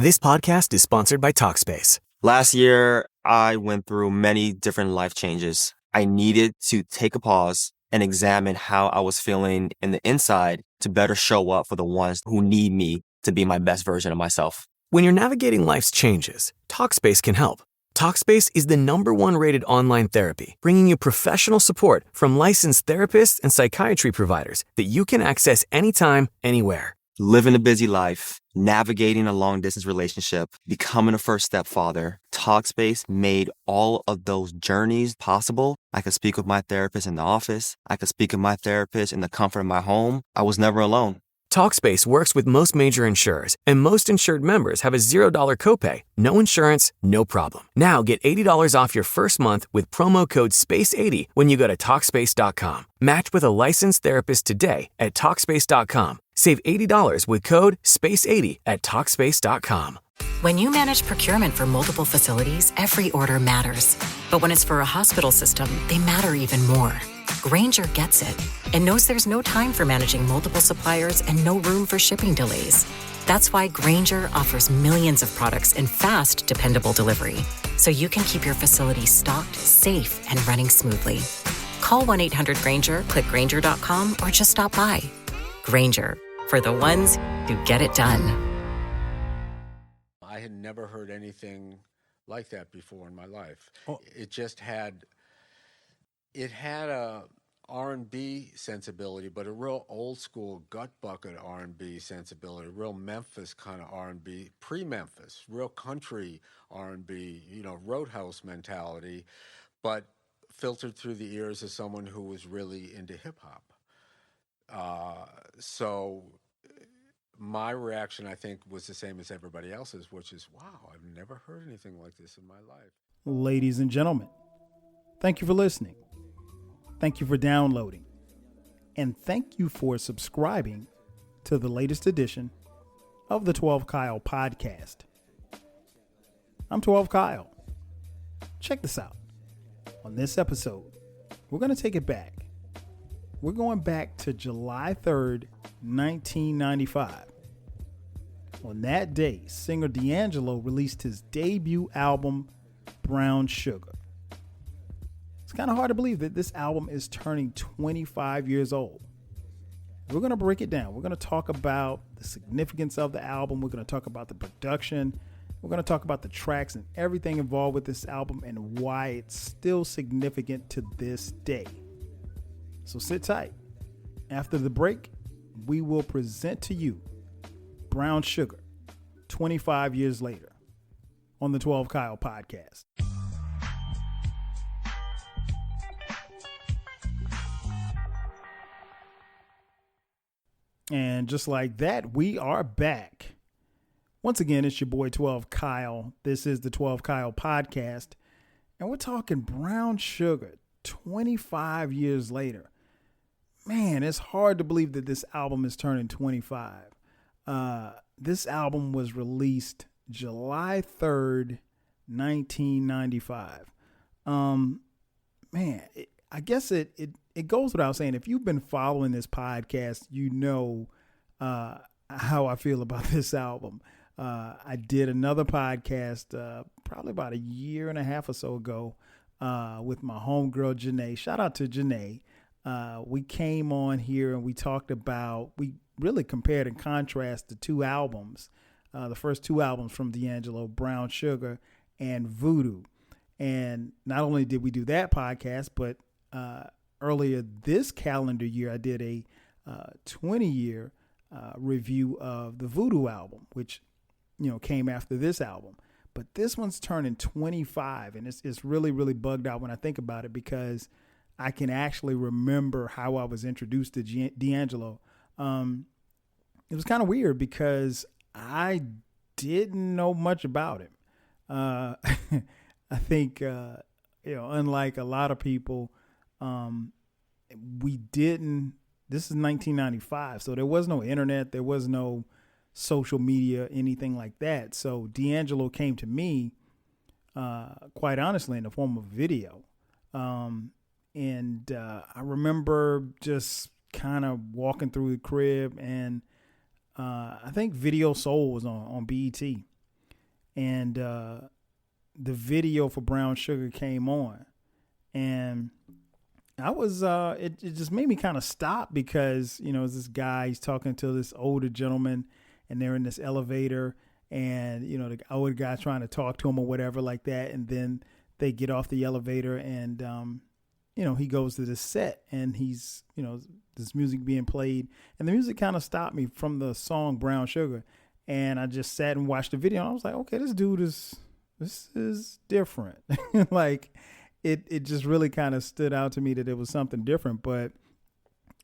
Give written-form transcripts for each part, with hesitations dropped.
This podcast is sponsored by Talkspace. Last year, I went through many different life changes. I needed to take a pause and examine how I was feeling in the inside to better show up for the ones who need me to be my best version of myself. When you're navigating life's changes, Talkspace can help. Talkspace is the #1 rated online therapy, bringing you professional support from licensed therapists and psychiatry providers that you can access anytime, anywhere. Living a busy life, navigating a long-distance relationship, becoming a first-step father, Talkspace made all of those journeys possible. I could speak with my therapist in the office. I could speak with my therapist in the comfort of my home. I was never alone. Talkspace works with most major insurers, and most insured members have a $0 copay. No insurance, no problem. Now get $80 off your first month with promo code SPACE80 when you go to Talkspace.com. Match with a licensed therapist today at Talkspace.com. Save $80 with code SPACE80 at Talkspace.com. When you manage procurement for multiple facilities, every order matters. But when it's for a hospital system, they matter even more. Grainger gets it and knows there's no time for managing multiple suppliers and no room for shipping delays. That's why Grainger offers millions of products in fast, dependable delivery, so you can keep your facility stocked, safe, and running smoothly. Call 1-800-GRAINGER, click Grainger.com, or just stop by. Grainger, for the ones who get it done. I had never heard anything like that before in my life. It just had... It had a R&B sensibility, but a real old school gut bucket R&B sensibility, real Memphis kind of R&B, pre-Memphis, real country R&B, Roadhouse mentality, but filtered through the ears of someone who was really into hip hop. So my reaction, I think, was the same as everybody else's, which is, wow, I've never heard anything like this in my life. Ladies and gentlemen, thank you for listening. Thank you for downloading. And thank you for subscribing to the latest edition of the 12 Kyle podcast. I'm 12 Kyle. Check this out. On this episode, we're going to take it back. We're going back to July 3rd, 1995. On that day, singer D'Angelo released his debut album, Brown Sugar. It's kind of hard to believe that this album is turning 25 years old. We're going to break it down. We're going to talk about the significance of the album. We're going to talk about the production. We're going to talk about the tracks and everything involved with this album and why it's still significant to this day. So sit tight. After the break, we will present to you Brown Sugar 25 years later on the 12 Kyle podcast. And just like that, we are back. Once again, it's your boy 12 Kyle. This is the 12 Kyle podcast. And we're talking Brown Sugar 25 years later. Man, it's hard to believe that this album is turning 25. This album was released July 3rd, 1995. I guess it goes without saying, if you've been following this podcast, you know how I feel about this album. I did another podcast probably about a year and a half or so ago with my homegirl, Janae. Shout out to Janae. We came on here and we talked about, we really compared and contrasted the two albums, the first two albums from D'Angelo, Brown Sugar and Voodoo. And not only did we do that podcast, but earlier this calendar year, I did a 20-year review of the Voodoo album, which, came after this album. But this one's turning 25, and it's really, really bugged out when I think about it, because I can actually remember how I was introduced to D'Angelo. It was kind of weird because I didn't know much about him. I think, unlike a lot of people, we didn't, this is 1995, so there was no internet, there was no social media, anything like that. So D'Angelo came to me, quite honestly, in the form of video. And I remember just kind of walking through the crib, and I think Video Soul was on BET. and the video for Brown Sugar came on, and I was it just made me kind of stop because, you know, this guy, he's talking to this older gentleman, and they're in this elevator, and, you know, the older guy trying to talk to him or whatever like that, and then they get off the elevator, and you know, he goes to this set, and he's, you know, this music being played, and the music kind of stopped me from the song Brown Sugar, and I just sat and watched the video, and I was like, okay, this is different. Like, it just really kind of stood out to me that it was something different. But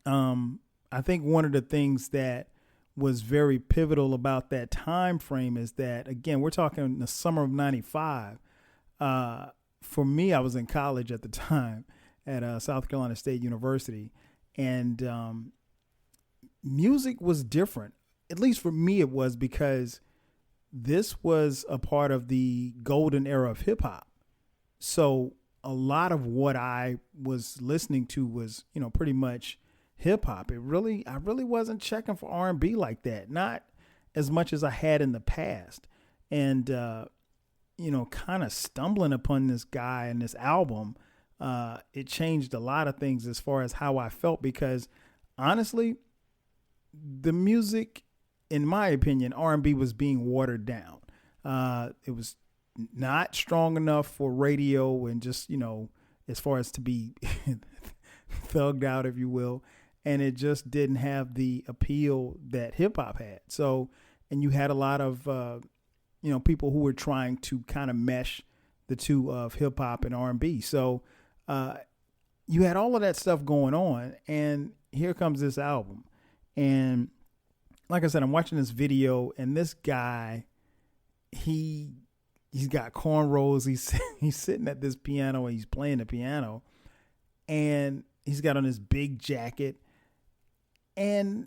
I think one of the things that was very pivotal about that time frame is that, again, we're talking the summer of '95. For me, I was in college at the time at South Carolina State University, and music was different. At least for me, it was, because this was a part of the golden era of hip hop. So a lot of what I was listening to was, you know, pretty much hip hop. I really wasn't checking for R&B like that, not as much as I had in the past. And, you know, kind of stumbling upon this guy and this album, it changed a lot of things as far as how I felt, because honestly, the music, in my opinion, R&B was being watered down. It was not strong enough for radio, and just, you know, as far as to be thugged out, if you will. And it just didn't have the appeal that hip hop had. So, and you had a lot of, you know, people who were trying to kind of mesh the two of hip hop and R&B. So, you had all of that stuff going on, and here comes this album. And like I said, I'm watching this video, and this guy, he's got cornrows. He's sitting at this piano, and he's playing the piano, and he's got on this big jacket, and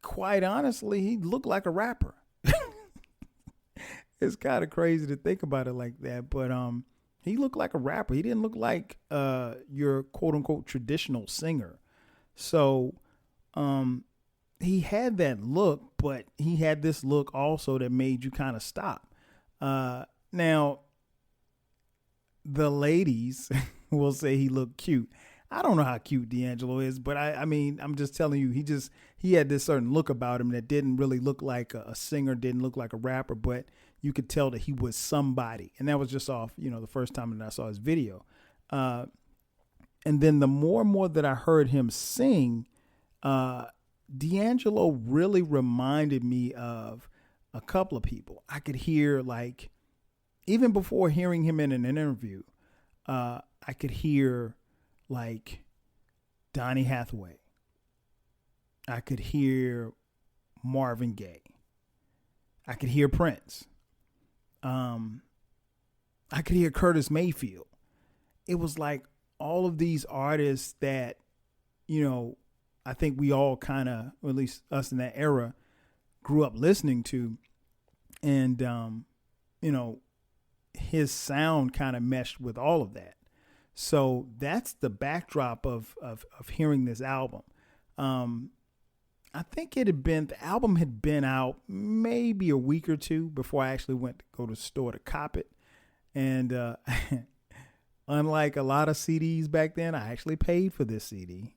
quite honestly, he looked like a rapper. It's kind of crazy to think about it like that, but he looked like a rapper. He didn't look like your quote unquote traditional singer. So he had that look, but he had this look also that made you kind of stop. Now, the ladies will say he looked cute. I don't know how cute D'Angelo is, but I mean, I'm just telling you, he had this certain look about him that didn't really look like a singer, didn't look like a rapper, but you could tell that he was somebody. And that was just off, you know, the first time that I saw his video. And then the more and more that I heard him sing, D'Angelo really reminded me of a couple of people. I could hear, like, even before hearing him in an interview, I could hear like Donny Hathaway. I could hear Marvin Gaye. I could hear Prince. I could hear Curtis Mayfield. It was like all of these artists that, you know, I think we all kind of, or at least us in that era, grew up listening to. And, you know, his sound kind of meshed with all of that. So that's the backdrop of hearing this album. I think the album had been out maybe a week or two before I actually went to go to the store to cop it. And unlike a lot of CDs back then, I actually paid for this CD.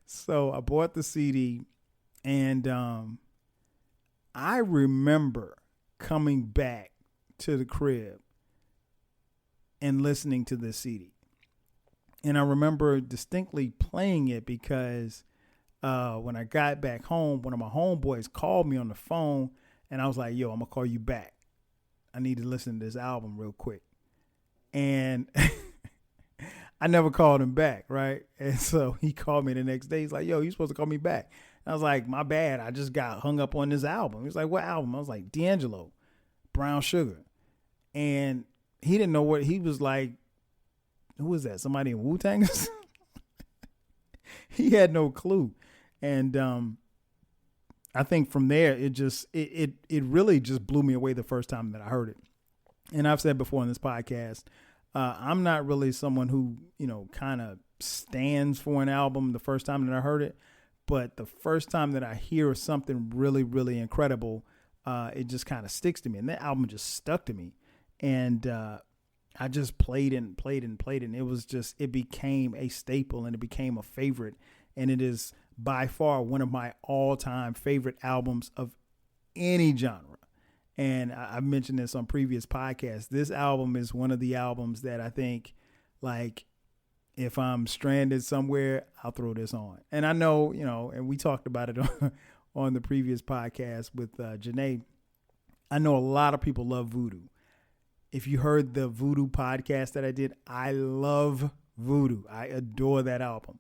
So I bought the CD, and I remember coming back to the crib and listening to this CD. And I remember distinctly playing it because when I got back home, one of my homeboys called me on the phone, and I was like, yo, I'm going to call you back. I need to listen to this album real quick. And I never called him back, right? And so he called me the next day. He's like, yo, you're supposed to call me back. And I was like, my bad. I just got hung up on this album. He was like, what album? I was like, D'Angelo, Brown Sugar. And he didn't know what, he was like, who was that? Somebody in Wu-Tang? He had no clue. And I think from there, it really just blew me away the first time that I heard it. And I've said before in this podcast, I'm not really someone who, you know, kind of stands for an album the first time that I heard it. But the first time that I hear something really, really incredible, it just kind of sticks to me. And that album just stuck to me. And I just played and played and played. And it became a staple and it became a favorite. And it is by far one of my all-time favorite albums of any genre. And I've mentioned this on previous podcasts. This album is one of the albums that I think, like, if I'm stranded somewhere, I'll throw this on. And I know, and we talked about it on the previous podcast with Janae. I know a lot of people love Voodoo. If you heard the Voodoo podcast that I did, I love Voodoo. I adore that album.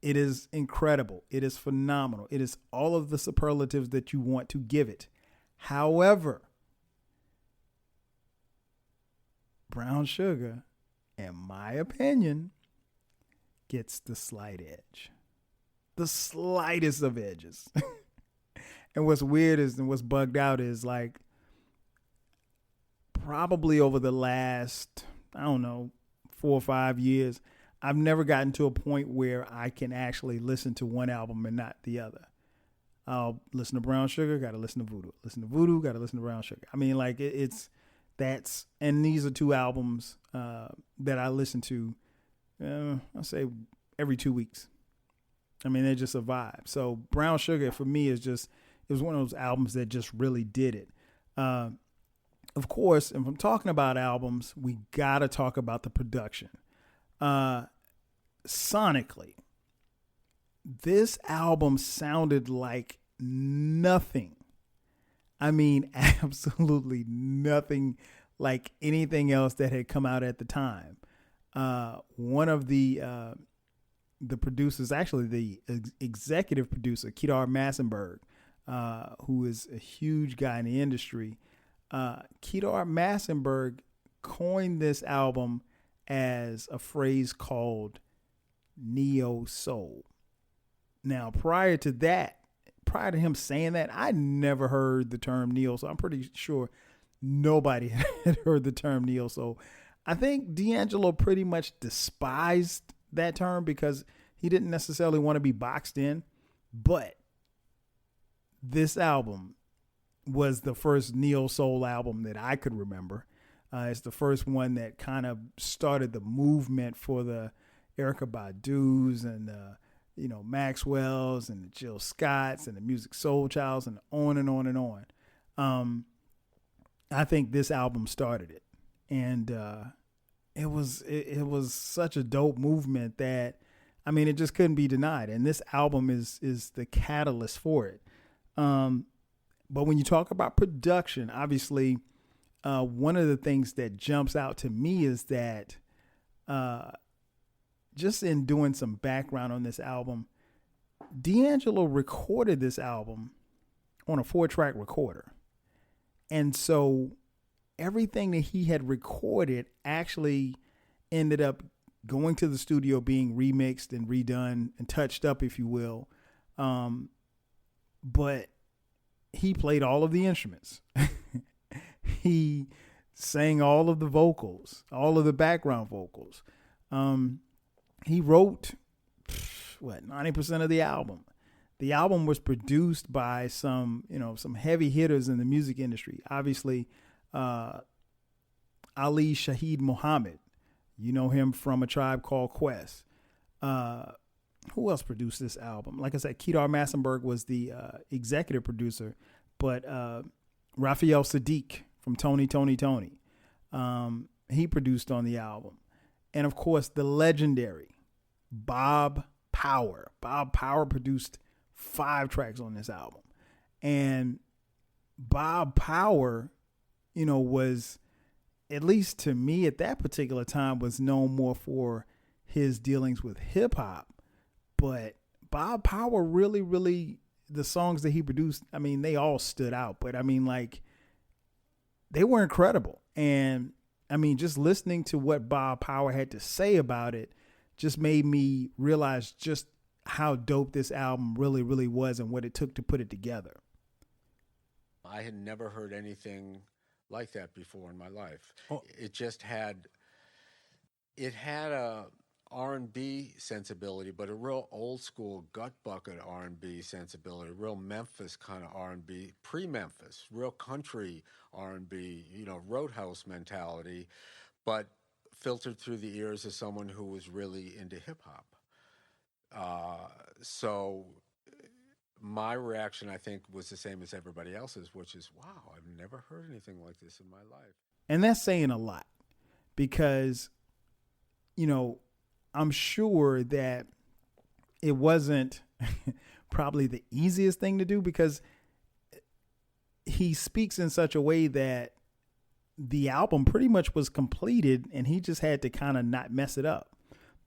It is incredible. It is phenomenal. It is all of the superlatives that you want to give it. However, Brown Sugar, in my opinion, gets the slight edge. The slightest of edges. And what's weird is, and what's bugged out is, like, probably over the last, 4 or 5 years, I've never gotten to a point where I can actually listen to one album and not the other. I'll listen to Brown Sugar, got to listen to Voodoo. Listen to Voodoo, got to listen to Brown Sugar. I mean, like, and these are two albums that I listen to, I'll say every 2 weeks. I mean, they're just a vibe. So Brown Sugar for me it was one of those albums that just really did it. Of course, if I'm talking about albums, we got to talk about the production. Sonically, this album sounded like nothing. I mean, absolutely nothing like anything else that had come out at the time. One of the producers, actually the executive producer, Kedar Massenberg, who is a huge guy in the industry, Kedar Massenberg coined this album as a phrase called neo soul. Now, prior to him saying that, I never heard the term neo soul. I'm pretty sure nobody had heard the term neo soul. I think D'Angelo pretty much despised that term because he didn't necessarily want to be boxed in. But this album was the first neo soul album that I could remember. It's the first one that kind of started the movement for the Erykah Badu's and Maxwell's and the Jill Scotts and the Music Soul Childs and on and on and on. I think this album started it, and it was such a dope movement that, I mean, it just couldn't be denied. And this album is the catalyst for it. But when you talk about production, obviously, one of the things that jumps out to me is that just in doing some background on this album, D'Angelo recorded this album on a 4-track recorder. And so everything that he had recorded actually ended up going to the studio, being remixed and redone and touched up, if you will. But he played all of the instruments. He sang all of the vocals, all of the background vocals. He wrote 90% of the album. The album was produced by some heavy hitters in the music industry. Obviously, Ali Shaheed Muhammad, you know him from A Tribe Called Quest. Who else produced this album? Like I said, Kedar Massenberg was the executive producer, but Raphael Sadiq from Tony, he produced on the album. And of course, the legendary Bob Power. Bob Power produced 5 tracks on this album. And Bob Power, was, at least to me at that particular time, was known more for his dealings with hip hop. But Bob Power really, the songs that he produced, I mean, they all stood out. But I mean, like, they were incredible. And I mean, just listening to what Bob Power had to say about it just made me realize just how dope this album really was and what it took to put it together. I had never heard anything like that before in my life. Oh. It had a R&B sensibility, but a real old school gut bucket R&B sensibility, real Memphis kind of R&B, pre-Memphis, real country R&B, Roadhouse mentality, but filtered through the ears of someone who was really into hip hop. So my reaction, I think, was the same as everybody else's, which is, wow, I've never heard anything like this in my life. And that's saying a lot because, I'm sure that it wasn't probably the easiest thing to do because he speaks in such a way that the album pretty much was completed and he just had to kind of not mess it up.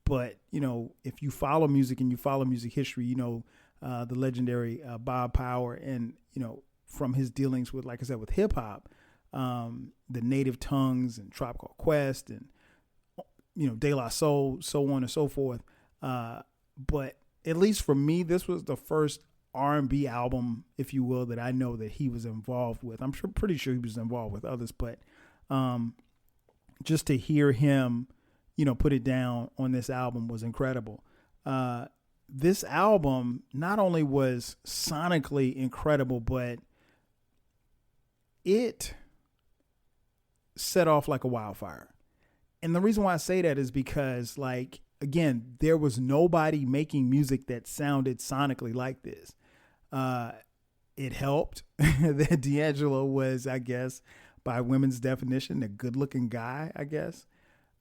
But, if you follow music and you follow music history, the legendary Bob Power and, from his dealings with, like I said, with hip hop, the Native Tongues and Tribe Called Quest and, De La Soul, so on and so forth. But at least for me, this was the first R&B album, if you will, that I know that he was involved with. I'm pretty sure he was involved with others, but just to hear him, put it down on this album was incredible. This album not only was sonically incredible, but it set off like a wildfire. And the reason why I say that is because, again, there was nobody making music that sounded sonically like this. It helped that D'Angelo was, I guess, by women's definition, a good-looking guy, I guess.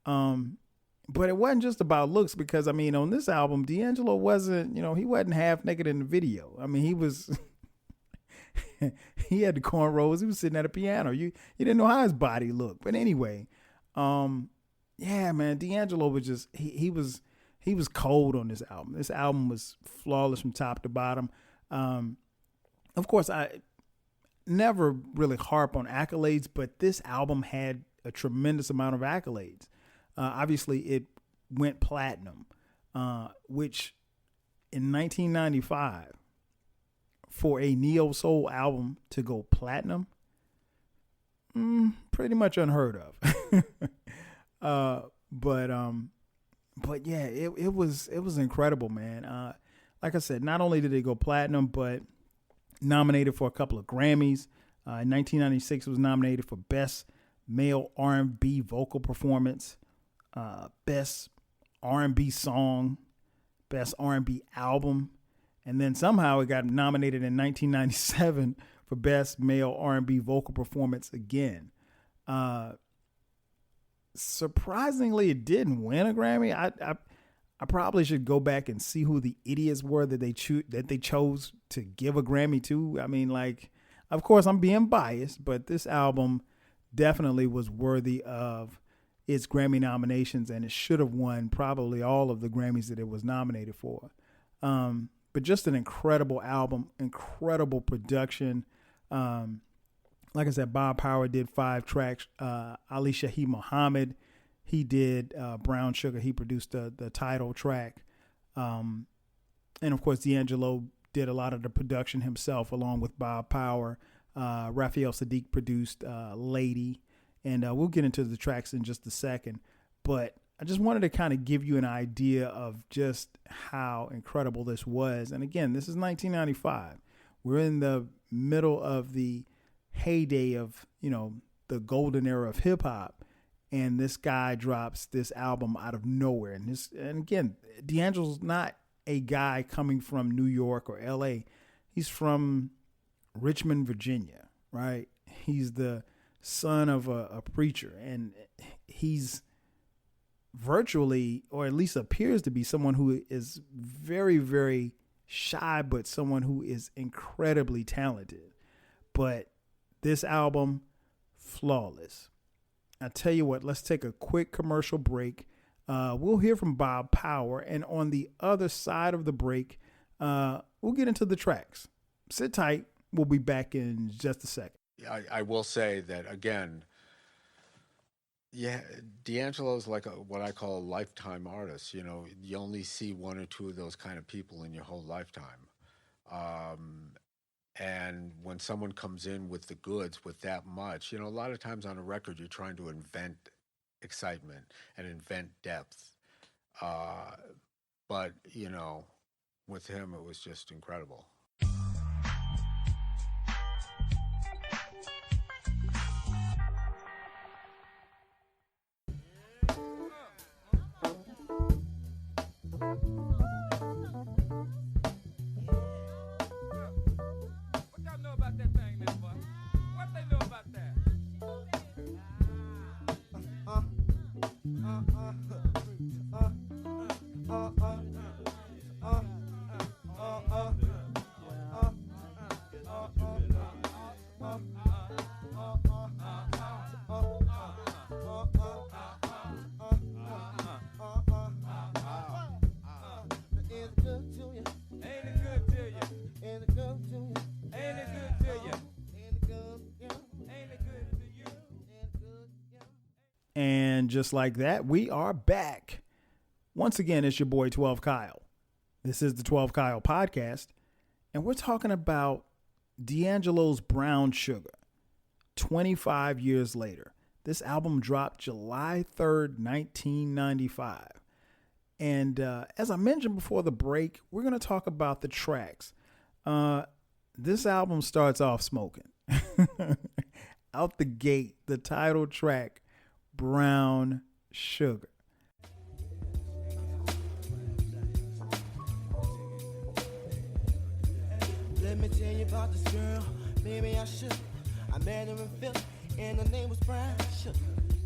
But it wasn't just about looks because, on this album, D'Angelo wasn't, he wasn't half naked in the video. He was, he had the cornrows. He was sitting at a piano. You didn't know how his body looked. But anyway, yeah, man, D'Angelo was just, he was cold on this album. This album was flawless from top to bottom. Of course, I never really harp on accolades, but this album had a tremendous amount of accolades. Obviously, it went platinum, which in 1995, for a neo soul album to go platinum, pretty much unheard of. But yeah, it was incredible, man. Like I said, not only did it go platinum, but nominated for a couple of Grammys. In 1996, it was nominated for Best Male R&B Vocal Performance, Best R&B Song, Best R&B Album, and then somehow it got nominated in 1997 for Best Male R&B Vocal Performance again. Surprisingly, it didn't win a Grammy. I probably should go back and see who the idiots were that they chose to give a Grammy to. Of course, I'm being biased, but this album definitely was worthy of its Grammy nominations, and it should have won probably all of the Grammys that it was nominated for. But just an incredible album, incredible production. Like I said, Bob Power did 5 tracks. Ali Shaheed Muhammad, he did Brown Sugar. He produced the title track. And of course, D'Angelo did a lot of the production himself along with Bob Power. Raphael Sadiq produced Lady. And we'll get into the tracks in just a second. But I just wanted to kind of give you an idea of just how incredible this was. And again, this is 1995. We're in the middle of the heyday of, the golden era of hip hop. And this guy drops this album out of nowhere. And again, D'Angelo's not a guy coming from New York or LA. He's from Richmond, Virginia, right? He's the son of a preacher, and he's virtually, or at least appears to be, someone who is very, very shy, but someone who is incredibly talented. But this album, flawless. I tell you what, let's take a quick commercial break. We'll hear from Bob Power, and on the other side of the break, we'll get into the tracks. Sit tight. We'll be back in just a second. I will say that, again, yeah, D'Angelo's like what I call a lifetime artist. You only see 1 or 2 of those kind of people in your whole lifetime. And when someone comes in with the goods with that much, a lot of times on a record, you're trying to invent excitement and invent depth. But, you know, with him, it was just incredible. And just like that, we are back. Once again, it's your boy 12 Kyle. This is the 12 Kyle podcast, and we're talking about D'Angelo's Brown Sugar. 25 years later. This album dropped July 3rd, 1995. And as I mentioned before the break, we're going to talk about the tracks. This album starts off smoking. Out the gate, the title track, Brown Sugar. Let me tell you about this girl, maybe I should. I met her in Philly, and her name was Brown Sugar.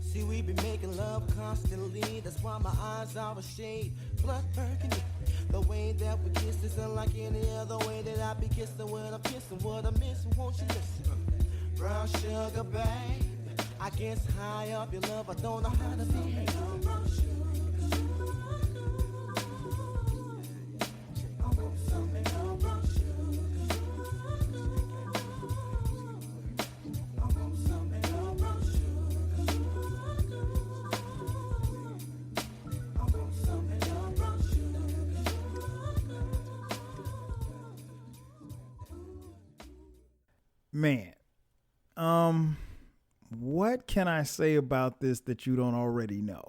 See, we be making love constantly, that's why my eyes are a shade blood burgundy. The way that we kiss is unlike any other way that I be kissing when I'm kissing. What I'm missing, won't you listen? Brown sugar, babe, I guess high up your love, I don't know how to behave. Brown sugar. Man, what can I say about this that you don't already know?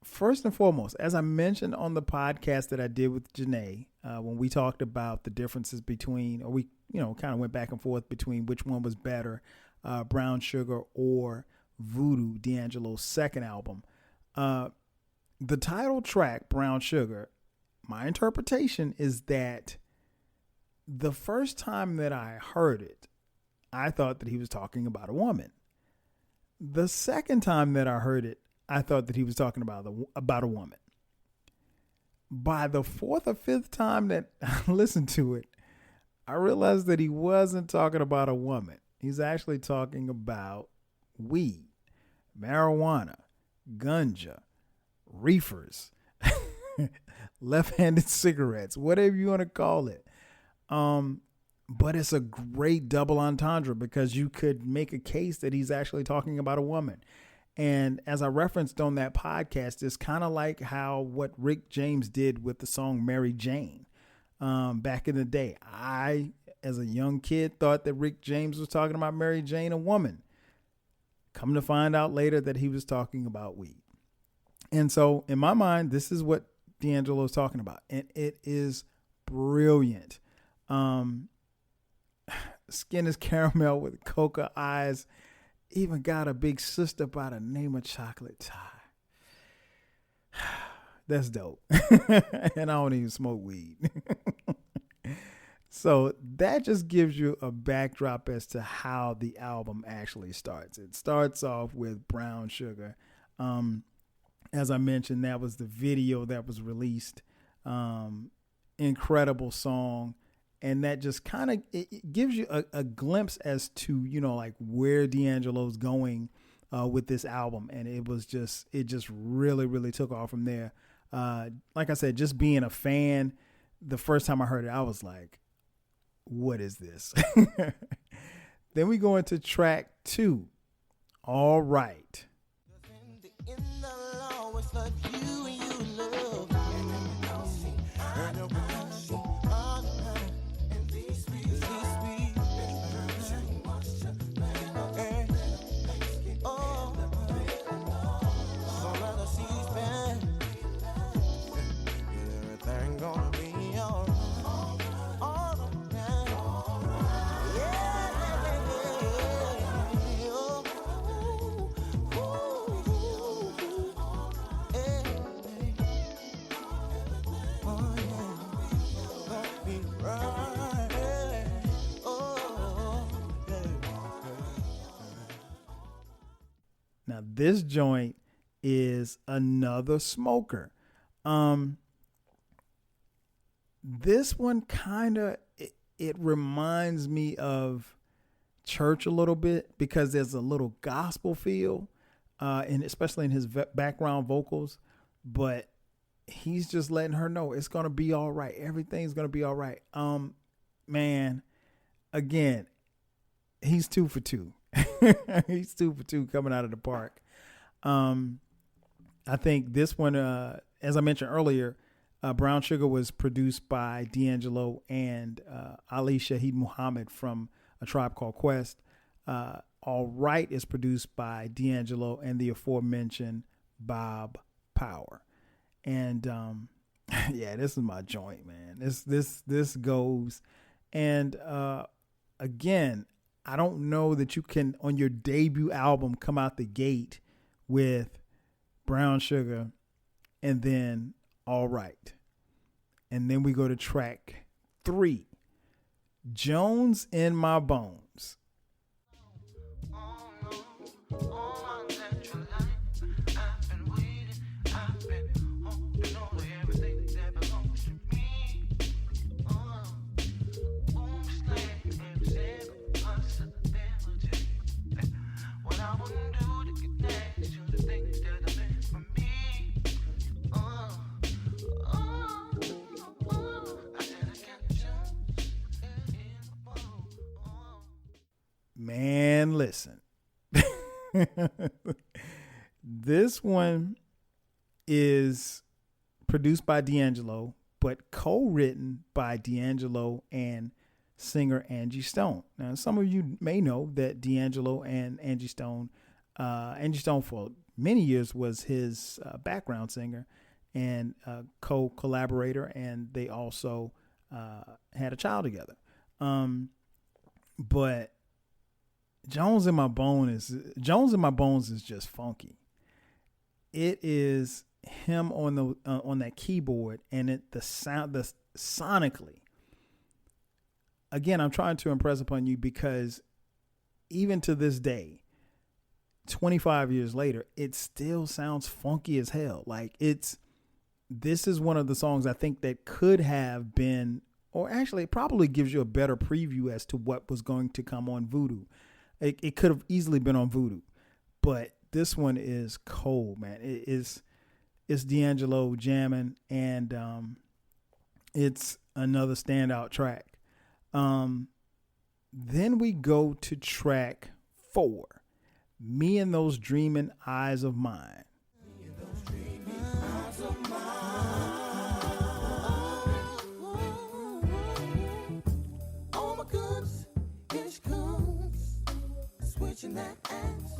First and foremost, as I mentioned on the podcast that I did with Janae, when we talked about the differences between, or we, kind of went back and forth between which one was better, Brown Sugar or Voodoo, D'Angelo's second album. The title track, Brown Sugar, my interpretation is that the first time that I heard it, I thought that he was talking about a woman. The second time that I heard it, I thought that he was talking about a woman. By the fourth or fifth time that I listened to it, I realized that he wasn't talking about a woman. He's actually talking about weed, marijuana, ganja, reefers, left-handed cigarettes, whatever you want to call it. But it's a great double entendre because you could make a case that he's actually talking about a woman. And as I referenced on that podcast, it's kind of like what Rick James did with the song Mary Jane back in the day. I, as a young kid, thought that Rick James was talking about Mary Jane, a woman. Come to find out later that he was talking about weed. And so in my mind, this is what D'Angelo is talking about. And it is brilliant. Skin is caramel with coca eyes. Even got a big sister by the name of Chocolate Tie. That's dope. And I don't even smoke weed. So that just gives you a backdrop as to how the album actually starts. It starts off with Brown Sugar. As I mentioned, that was the video that was released. Incredible song. And that just kind of, it gives you a glimpse as to, like where D'Angelo's going with this album. And it just really, really took off from there. Like I said, just being a fan, the first time I heard it, I was like, what is this? Then we go into track 2. All Right. Now this joint is another smoker. This one kind of, it reminds me of Church a little bit because there's a little gospel feel, and especially in his background vocals, but he's just letting her know it's going to be all right. Everything's going to be all right. Man, again, he's 2 for 2. He's 2 for 2 coming out of the park. I think this one, as I mentioned earlier, Brown Sugar was produced by D'Angelo and Ali Shaheed Muhammad from A Tribe Called Quest. All Right is produced by D'Angelo and the aforementioned Bob Power. And yeah, this is my joint, man. This goes. And again, I don't know that you can, on your debut album, come out the gate with Brown Sugar and then All Right. And then we go to track 3, Jones in My Bones. Man, listen. This one is produced by D'Angelo, but co-written by D'Angelo and singer Angie Stone. Now, some of you may know that D'Angelo and Angie Stone for many years was his background singer and co-collaborator, and they also had a child together. But Jones in My Bones is just funky. It is him on that keyboard, and the sonically. Again, I'm trying to impress upon you because even to this day, 25 years later, it still sounds funky as hell. Like this is one of the songs I think that could have been, or actually it probably gives you a better preview as to what was going to come on Voodoo. It could have easily been on Voodoo, but this one is cold, man. It's D'Angelo jamming, and it's another standout track. Then we go to track 4, Me and Those Dreaming Eyes of Mine. Switching that ass,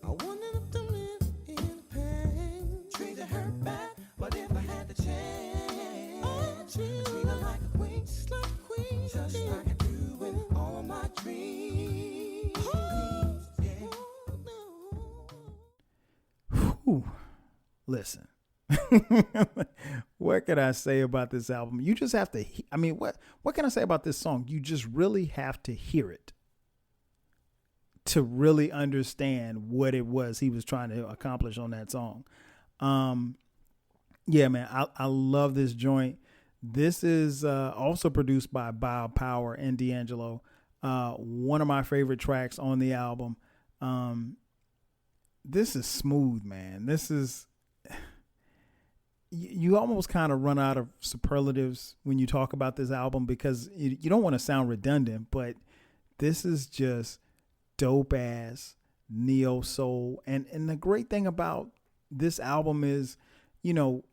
I wanted up to live in pain. Treat her bad, but if I had the chance, treat her like a queen, just like a queen, just like I do in all my dreams. Yeah. Whew. Listen, what can I say about this album? You just have to. I mean, what can I say about this song? You just really have to hear it to really understand what it was he was trying to accomplish on that song. Yeah, man, I love this joint. This is also produced by Bob Power and D'Angelo. One of my favorite tracks on the album. This is smooth, man. This is, you almost kind of run out of superlatives when you talk about this album because you don't want to sound redundant, but this is just dope ass neo soul. And the great thing about this album is, you know,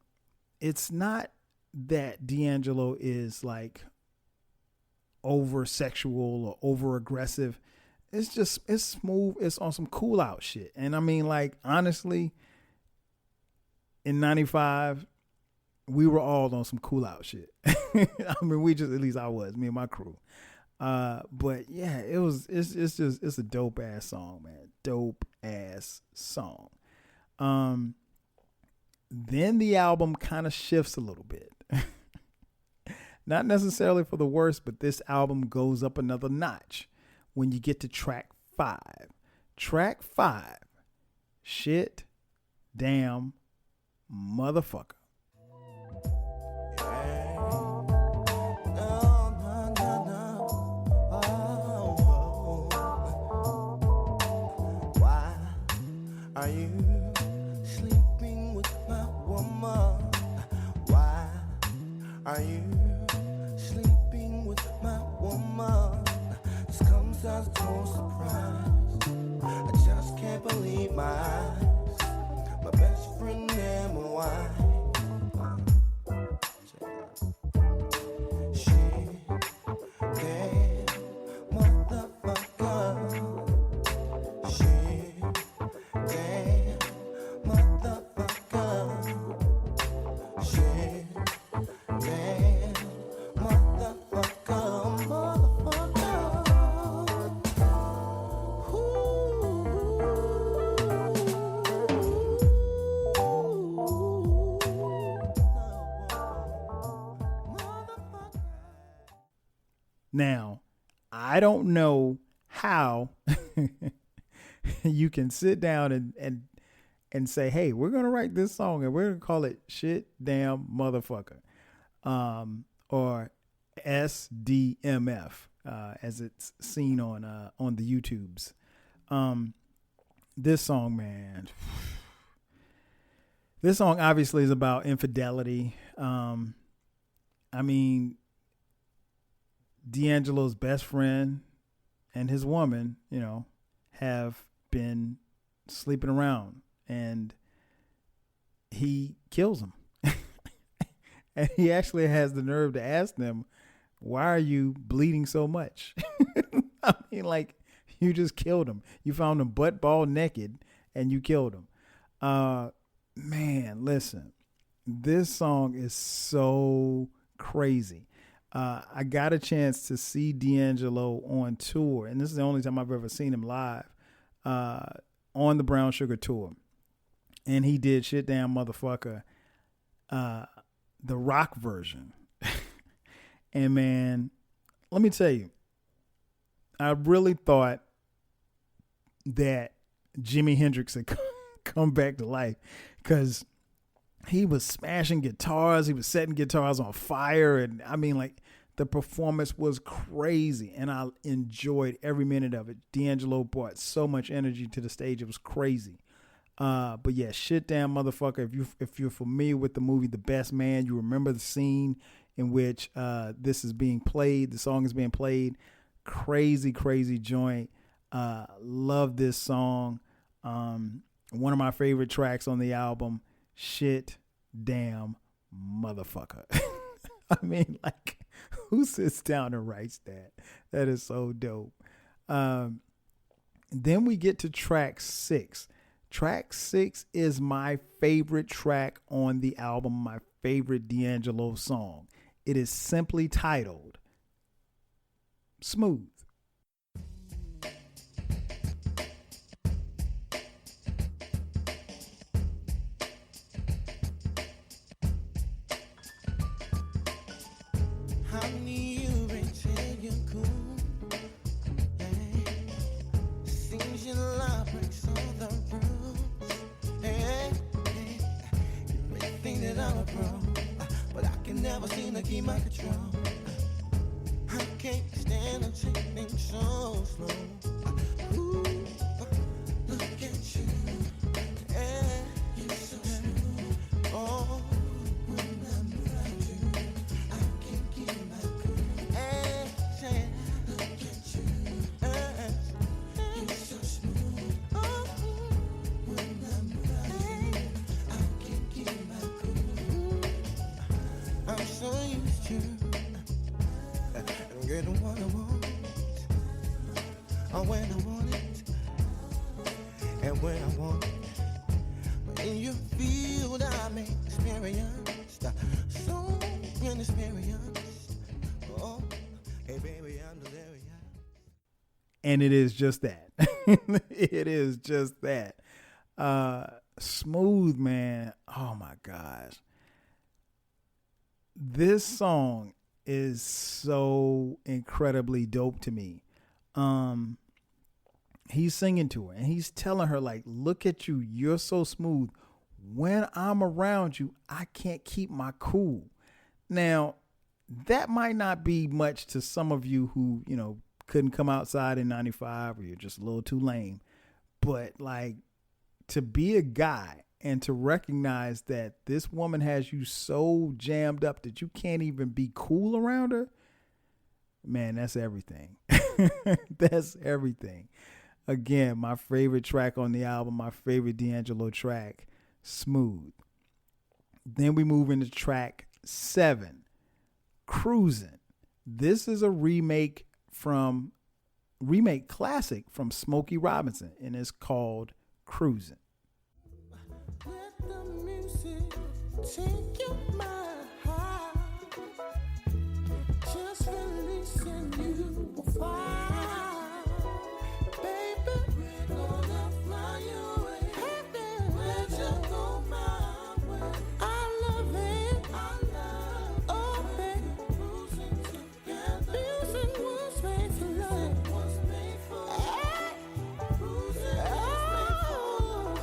it's not that D'Angelo is like over sexual or over aggressive. It's smooth. It's on some cool out shit. And I mean, like, honestly, in 95, we were all on some cool out shit. I mean, at least I was, me and my crew. But yeah, it's a dope ass song, man. Dope ass song. Then the album kind of shifts a little bit. Not necessarily for the worse, but this album goes up another notch when you get to track 5. Track 5 Shit, damn, motherfucker. Are you sleeping with my woman? Why are you sleeping with my woman? This comes as no surprise. I just can't believe my eyes. My best friend and my wife. Now, I don't know how you can sit down and say, hey, we're going to write this song and we're going to call it Shit Damn Motherfucker, or SDMF, as it's seen on the YouTubes. This song, man, this song obviously is about infidelity. I mean, D'Angelo's best friend and his woman, you know, have been sleeping around, and he kills them. And he actually has the nerve to ask them, why are you bleeding so much? I mean, like, you just killed him. You found him butt ball naked and you killed him. Man, listen, this song is so crazy. I got a chance to see D'Angelo on tour, and this is the only time I've ever seen him live, on the Brown Sugar tour. And he did Shit Damn Motherfucker, the rock version. And man, let me tell you, I really thought that Jimi Hendrix had come back to life, because he was smashing guitars. He was setting guitars on fire. And I mean, like, the performance was crazy, and I enjoyed every minute of it. D'Angelo brought so much energy to the stage. It was crazy. But yeah, Shit Damn Motherfucker. If you're familiar with the movie The Best Man, you remember the scene in which this is being played. The song is being played. Crazy, crazy joint. Love this song. One of my favorite tracks on the album. Shit Damn Motherfucker. I mean, like, who sits down and writes that? That is so dope. Then we get to track 6. Track 6 is my favorite track on the album, my favorite D'Angelo song. It is simply titled Smooth. Never seem to keep my control. I can't stand the taking so slow. Ooh, look at you, yeah, you're so smooth. Oh, when I'm around you, I can't keep my cool. Hey, look at you, you're so smooth. Oh, when I'm around you, I can't keep my cool. I'm so used to getting what I want, or when I want it, and when I want it. But in your field, I'm experienced, so inexperienced. Oh, hey baby, I'm delirious. And it is just that. It is just that. Smooth, man. Oh my gosh. This song is so incredibly dope to me. he's singing to her and he's telling her, like, look at you, you're so smooth. When I'm around you, I can't keep my cool. Now, that might not be much to some of you who, you know, couldn't come outside in 95 or you're just a little too lame. But like, to be a guy and to recognize that this woman has you so jammed up that you can't even be cool around her, man, that's everything. That's everything. Again, my favorite track on the album, my favorite D'Angelo track, Smooth. Then we move into track 7, Cruisin'. This is a remake classic from Smokey Robinson, and it's called Cruisin'. Let the music take your mind high. Just releasing you fire. Baby, we're gonna fly away. Let you go my way. I love it. Oh, baby. Cruising together. Music was made for love. Was made for love. Cruising was made for love.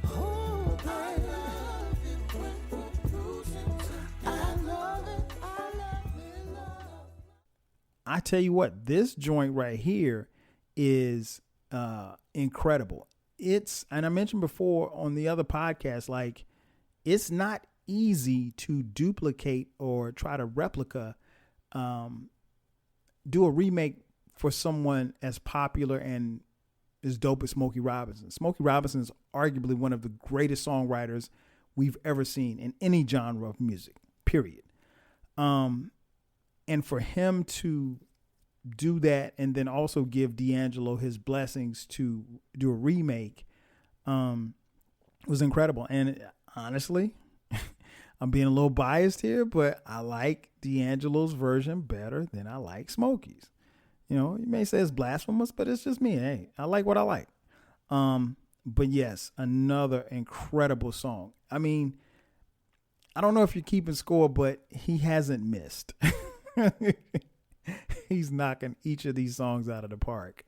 Oh, baby. I love it when we're cruising together. I love it. I tell you what, this joint right here is incredible. And I mentioned before on the other podcast, like, it's not easy to duplicate or try to do a remake for someone as popular and as dope as Smokey Robinson. Smokey Robinson is arguably one of the greatest songwriters we've ever seen in any genre of music, period. And for him to do that and then also give D'Angelo his blessings to do a remake was incredible. And honestly, I'm being a little biased here, but I like D'Angelo's version better than I like Smokey's. You know, you may say it's blasphemous, but it's just me. Hey, I like what I like. But yes, another incredible song. I mean, I don't know if you're keeping score, but he hasn't missed. He's knocking each of these songs out of the park.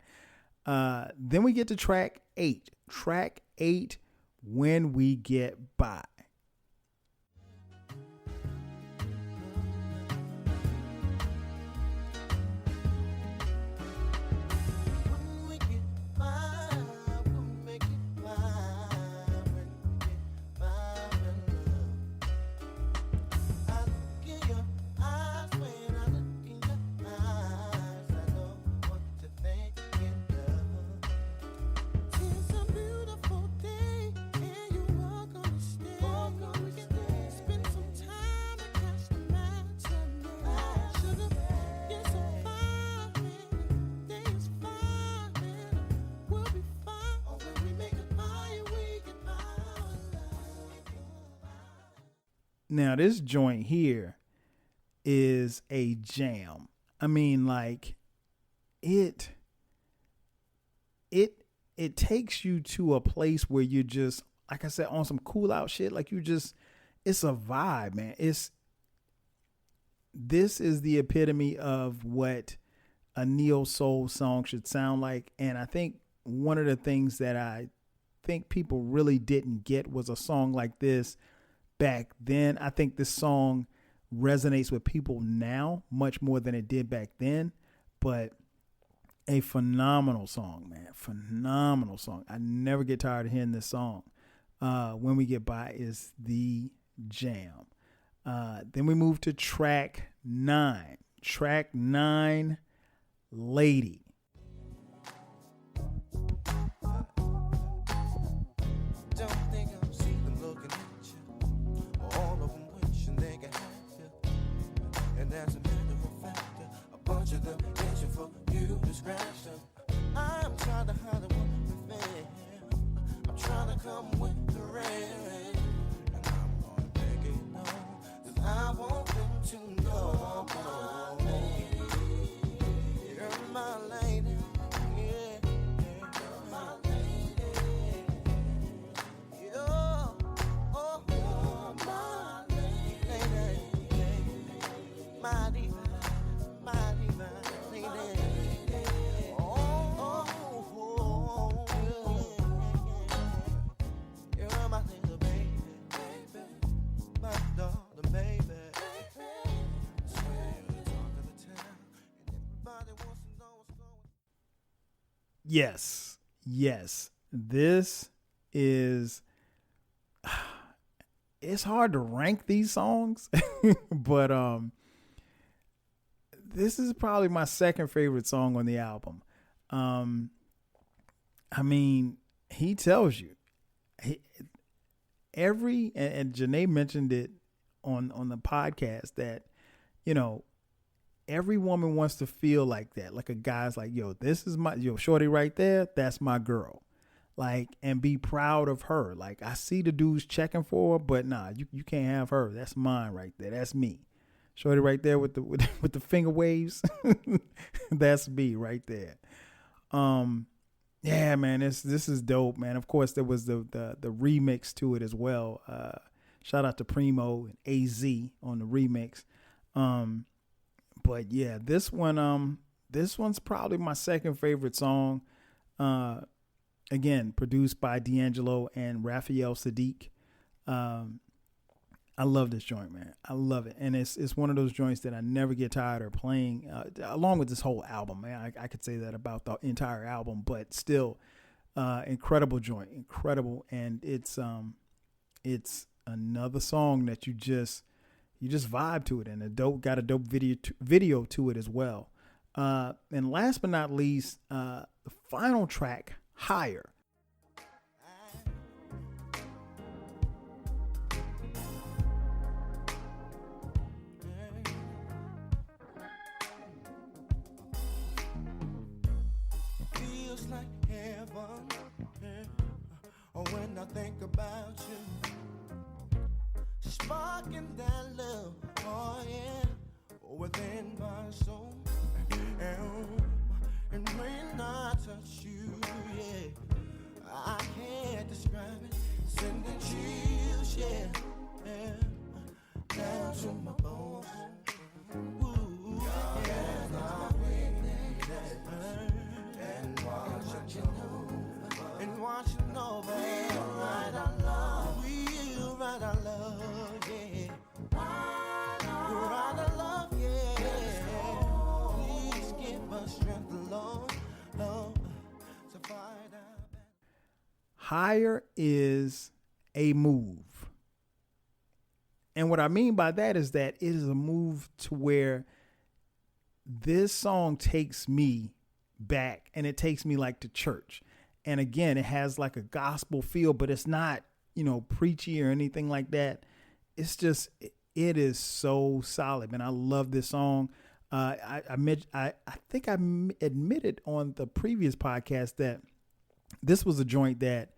Then we get to track 8. Track 8, When We Get By. Now, this joint here is a jam. I mean, like, it takes you to a place where you're just, like I said, on some cool out shit. Like, it's a vibe, man. This is the epitome of what a neo soul song should sound like. And I think one of the things that I think people really didn't get was a song like this back then. I think this song resonates with people now much more than it did back then, but a phenomenal song, man. Phenomenal song. I never get tired of hearing this song. When We Get By is the jam. Then we move to track 9. Track 9, Lady. As a matter of fact, a bunch of them itching for you to scratch them. I'm trying to hide the one with me. I'm trying to come with the rain. And I'm gonna make it known, 'cause I want them to know, lady, you're my lady. Yes. This is, it's hard to rank these songs, but this is probably my second favorite song on the album. I mean, he tells you and Janae mentioned it on the podcast that, you know, every woman wants to feel like that. Like a guy's like, yo, this is shorty right there. That's my girl. Like, and be proud of her. Like, I see the dudes checking for her, but nah, you can't have her. That's mine right there. That's me. Shorty right there with the finger waves. That's me right there. Yeah, man, this is dope, man. Of course, there was the remix to it as well. Shout out to Primo and AZ on the remix. But yeah, this one's probably my second favorite song. Again, produced by D'Angelo and Raphael Saadiq. I love this joint, man. I love it. And it's one of those joints that I never get tired of playing, along with this whole album, man. I could say that about the entire album, but still, incredible joint, incredible. And it's another song that you just vibe to it, and got a dope video to it as well. And last but not least, the final track, Higher. Feels like heaven, when I think about you. Sparking that love, oh yeah, within my soul. And when I touch you, yeah, I can't describe it. Sending chills, yeah, down to my bones. Ooh, yeah, my weakness, and watching over, right our love, we'll right our love, yeah, right our love, yeah. Please give us strength, Lord, to fight our battle. Higher is a move. And what I mean by that is that it is a move to where this song takes me back, and it takes me like to church. And again, it has like a gospel feel, but it's not, preachy or anything like that. It's just, it is so solid, man. I love this song. I think I admitted on the previous podcast that this was a joint that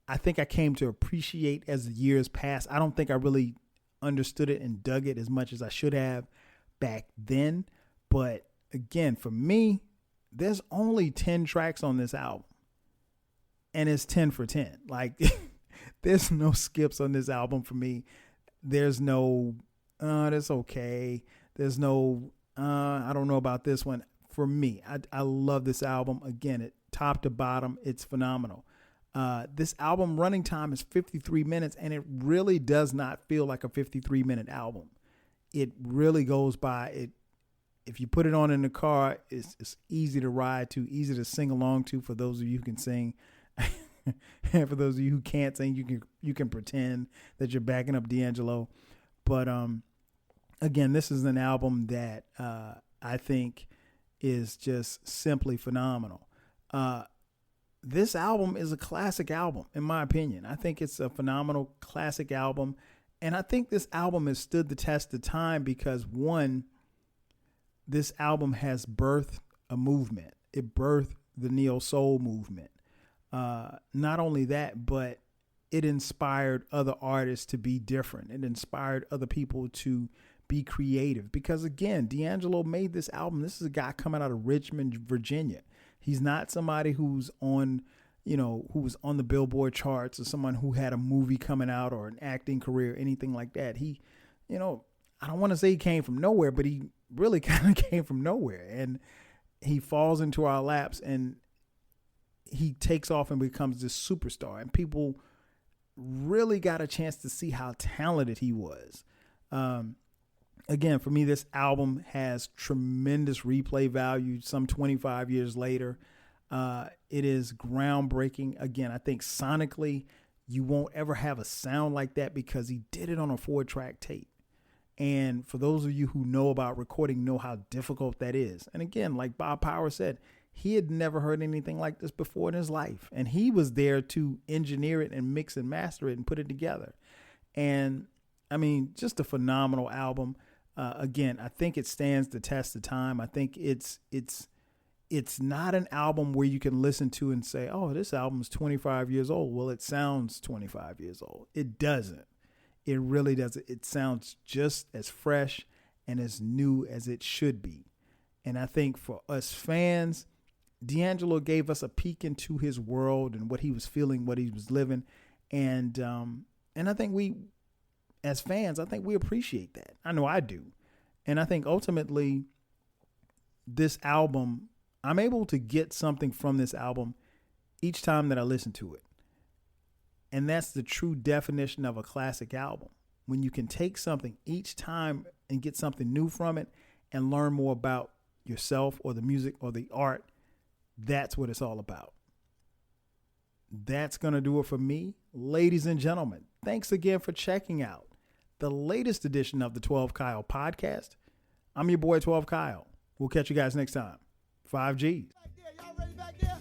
I think I came to appreciate as the years passed. I don't think I really understood it and dug it as much as I should have back then. But again, for me, there's only 10 tracks on this album, and it's 10 for 10. Like, there's no skips on this album for me. There's no, that's okay. There's no, I don't know about this one. For me, I love this album. Again, it top to bottom, it's phenomenal. This album running time is 53 minutes, and it really does not feel like a 53-minute album. It really goes by. It, if you put it on in the car, it's easy to ride to, easy to sing along to for those of you who can sing. And for those of you who can't sing, you can pretend that you're backing up D'Angelo. But again, this is an album that I think is just simply phenomenal. This album is a classic album, in my opinion. I think it's a phenomenal classic album. And I think this album has stood the test of time because, one, this album has birthed a movement. It birthed the neo-soul movement. Not only that, but it inspired other artists to be different. It inspired other people to be creative. Because, again, D'Angelo made this album. This is a guy coming out of Richmond, Virginia. He's not somebody who's on, who was on the Billboard charts, or someone who had a movie coming out or an acting career, anything like that. He, I don't want to say he came from nowhere, but he really kind of came from nowhere. And he falls into our laps, and he takes off and becomes this superstar. And people really got a chance to see how talented he was. Again, for me, this album has tremendous replay value some 25 years later. It is groundbreaking. Again, I think sonically, you won't ever have a sound like that because he did it on a 4-track tape. And for those of you who know about recording, know how difficult that is. And again, like Bob Power said, he had never heard anything like this before in his life. And he was there to engineer it and mix and master it and put it together. And I mean, just a phenomenal album. Again, I think it stands the test of time. I think it's not an album where you can listen to and say, oh, this album is 25 years old. Well, it sounds 25 years old. It doesn't. It really doesn't. It sounds just as fresh and as new as it should be. And I think for us fans, D'Angelo gave us a peek into his world and what he was feeling, what he was living. And I think we, as fans, I think we appreciate that. I know I do. And I think ultimately this album, I'm able to get something from this album each time that I listen to it. And that's the true definition of a classic album. When you can take something each time and get something new from it and learn more about yourself or the music or the art, that's what it's all about. That's going to do it for me. Ladies and gentlemen, thanks again for checking out the latest edition of the 12 Kyle podcast. I'm your boy 12 Kyle. We'll catch you guys next time. 5Gs. Y'all ready back there?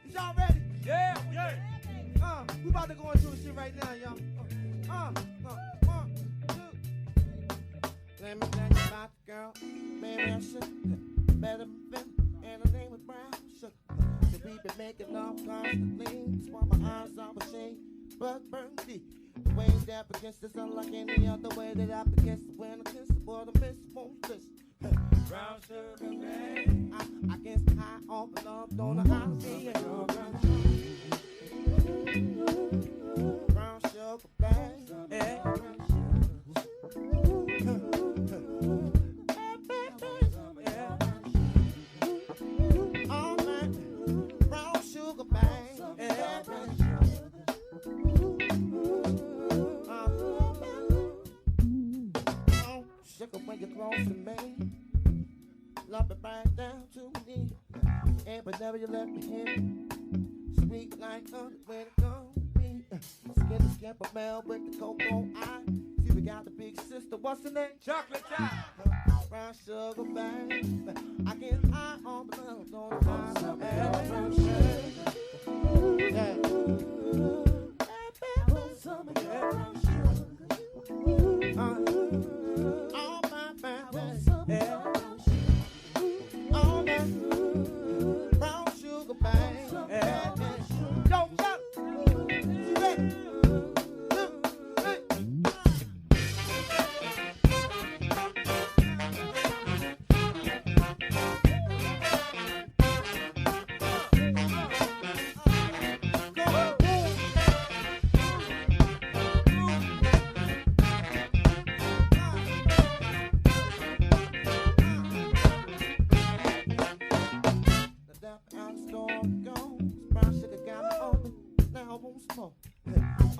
Is y'all ready? Yeah. We about to go into the shit right now, y'all. 1, 2. Let me tell you about the girl. Maybe I should better than, and her name was Brown Sugar. So we been making love constantly. That's why my eyes are ashamed, but burn deep. The way that against this unlike any other way that I against when I kiss the boy, the miss won't listen. Brown sugar, man. I guess high off the love, don't know how to see it. Brown sugar, man. Yeah. All night, brown sugar, man. Yeah. Sugar when you're close to me. Love it right down to me. And whenever you let me hit, sweet like honey when it comes to me. Skin to skin for Mel with the cocoa eye. See, we got the big sister, what's her name? Chocolate Tie. Brown sugar, babe. I get high on the love, don't know how to brown sugar. Yeah. All my baby. Yeah. Brown sugar, babe. Yeah. Yo, stop. You ready?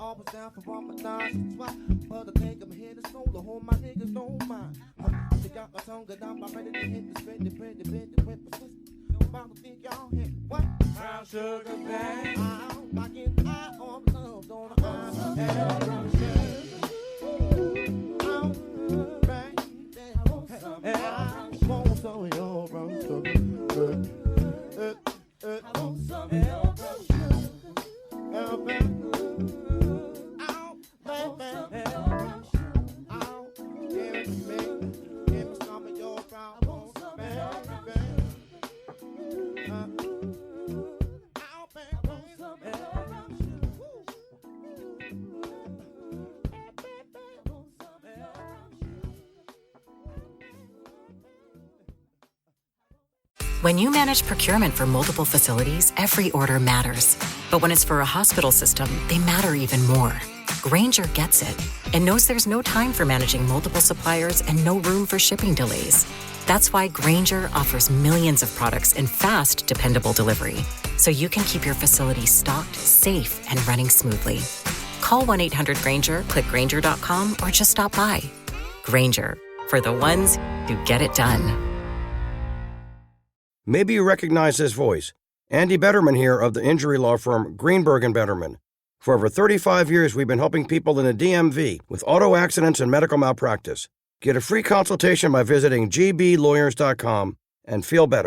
Always down for all my thighs and swap. But I think I'm here to solo, hold my niggas don't mind. They got my tongue good, I'm ready to hit the pretty, whip a twist. Nobody think y'all hit what? Brown sugar, bang. I get high on love, don't I? Brown sugar. Bang. I want some of your brown sugar. I want some of your brown sugar. When you manage procurement for multiple facilities, every order matters. But when it's for a hospital system, they matter even more. Grainger gets it and knows there's no time for managing multiple suppliers and no room for shipping delays. That's why Grainger offers millions of products in fast, dependable delivery, so you can keep your facility stocked, safe, and running smoothly. Call 1-800-GRAINGER, click Grainger.com, or just stop by. Grainger, for the ones who get it done. Maybe you recognize this voice. Andy Betterman here of the injury law firm Greenberg & Betterman. For over 35 years, we've been helping people in the DMV with auto accidents and medical malpractice. Get a free consultation by visiting gblawyers.com and feel better.